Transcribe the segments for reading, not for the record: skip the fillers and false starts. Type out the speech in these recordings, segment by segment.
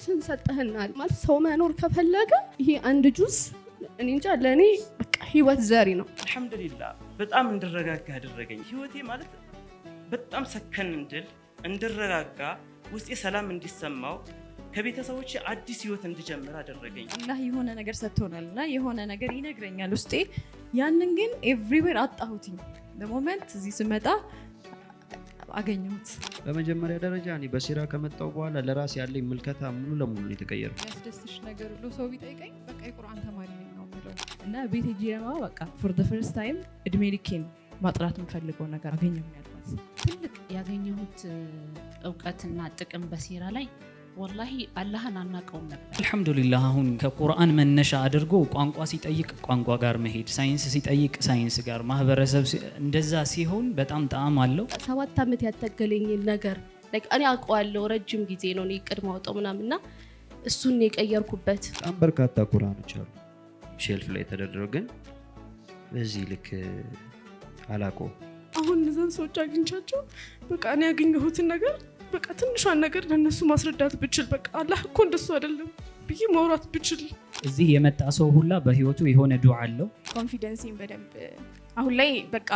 ነፍስን ሰጠህናል ማለት ሰው መኖር ከፈለገ ይሄ አንድ ጁስ እኔ እንጃ ለኔ በቃ ህይወት ዘሪ ነው። አልহামዱሊላህ በጣም እንድረጋጋ ያደረገኝ ህይወቴ ማለት በጣም ሰከን እንድረጋጋ ውስጤ ሰላም እንዲሰማው ከቤተሰቦቼ አዲስ ህይወት እንድጀምር አደረገኝ። አላህ የሆነ ነገር ሰጥቶናልና የሆነ ነገር ይነግረኛል ውስጤ ያንን ግን ኤቭሪዌር አጣሁትኝ ለሞመንት እዚህ ስመጣ አገኘሁት። በመጀመሪያ ደረጃ እኔ በሲራ ከመጣው በኋላ ለራስ ያለኝ ምልከታ ሙሉ ለሙሉ ነው የተቀየረው። ያስደስሽ ነገር ሁሉ ሰው ቢጠይቀኝ በቃ የቁርአን ተማሪ ነኝ ነው የምለው እና ቤቴ ጂማ በቃ for the first time እድሜ ልኬን ማጥራት የምፈልገው ነገር አገኘሁ ያልኳት ትልቅ ያገኘሁት ዕውቀትና ጥቅም በሲራ ላይ ወላሂ አላህን አናቀውም ነበር። አልহামዱሊላህ አሁን ከቁርአን መነሻ አድርጎ ቋንቋ ሲጠይቅ ቋንቋ ጋር መሄድ፣ ሳይንስ ሲጠይቅ ሳይንስ ጋር፣ ማህበረሰብ እንደዛ ሲሆን በጣም ጣዕም አለው። 7 ዓመት ያተገለኝ ነገር እኔ አውቀዋለሁ ረጅም ጊዜ ነው እኔ ቅድም አውጣው ምናምንና እሱን የቀየርኩበት። በጣም በርካታ ቁርአኖች አሉ ሼልፍ ላይ ተደርድረው ግን በዚህ ልክ አላውቀውም። አሁን እነዛን ሰዎች አግኝቻቸው በቃ እኔ ያገኘሁትን ነገር በቃ ትንሿን ነገር ለነሱ ማስረዳት ብችል በቃ አላህ እኮ እንደሱ አይደለም ብዬ ማውራት ብችል። እዚህ የመጣ ሰው ሁላ በህይወቱ የሆነ ዱዓ አለው። ኮንፊደንስን በደንብ አሁን ላይ በቃ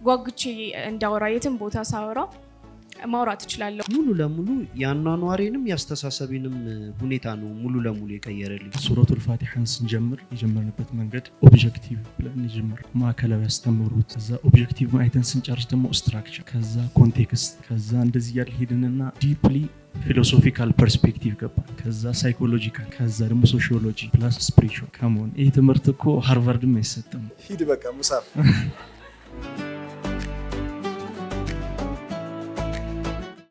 ጓጉቼ እንዳወራ የትም ቦታ ሳወራ ማውራት እችላለሁ። ሙሉ ለሙሉ ያኗኗሬንም ያስተሳሰቤንም ሁኔታ ነው ሙሉ ለሙሉ የቀየረልኝ። ሱረቱል ፋቲሃን ስንጀምር የጀመርንበት መንገድ ኦብጀክቲቭ ብለን ጀምር ማዕከላዊ ያስተምሩት፣ ከዛ ኦብጀክቲቭ አይተን ስንጨርስ ደግሞ ስትራክቸር፣ ከዛ ኮንቴክስት፣ ከዛ እንደዚህ ያለ ሄድንና ዲፕሊ ፊሎሶፊካል ፐርስፔክቲቭ ገባን፣ ከዛ ሳይኮሎጂካል፣ ከዛ ደግሞ ሶሺዮሎጂ ፕላስ ስፒሪቹዋል። ከመሆን ይህ ትምህርት እኮ ሃርቫርድም አይሰጥም። ሂድ በቃ ሙሳፍ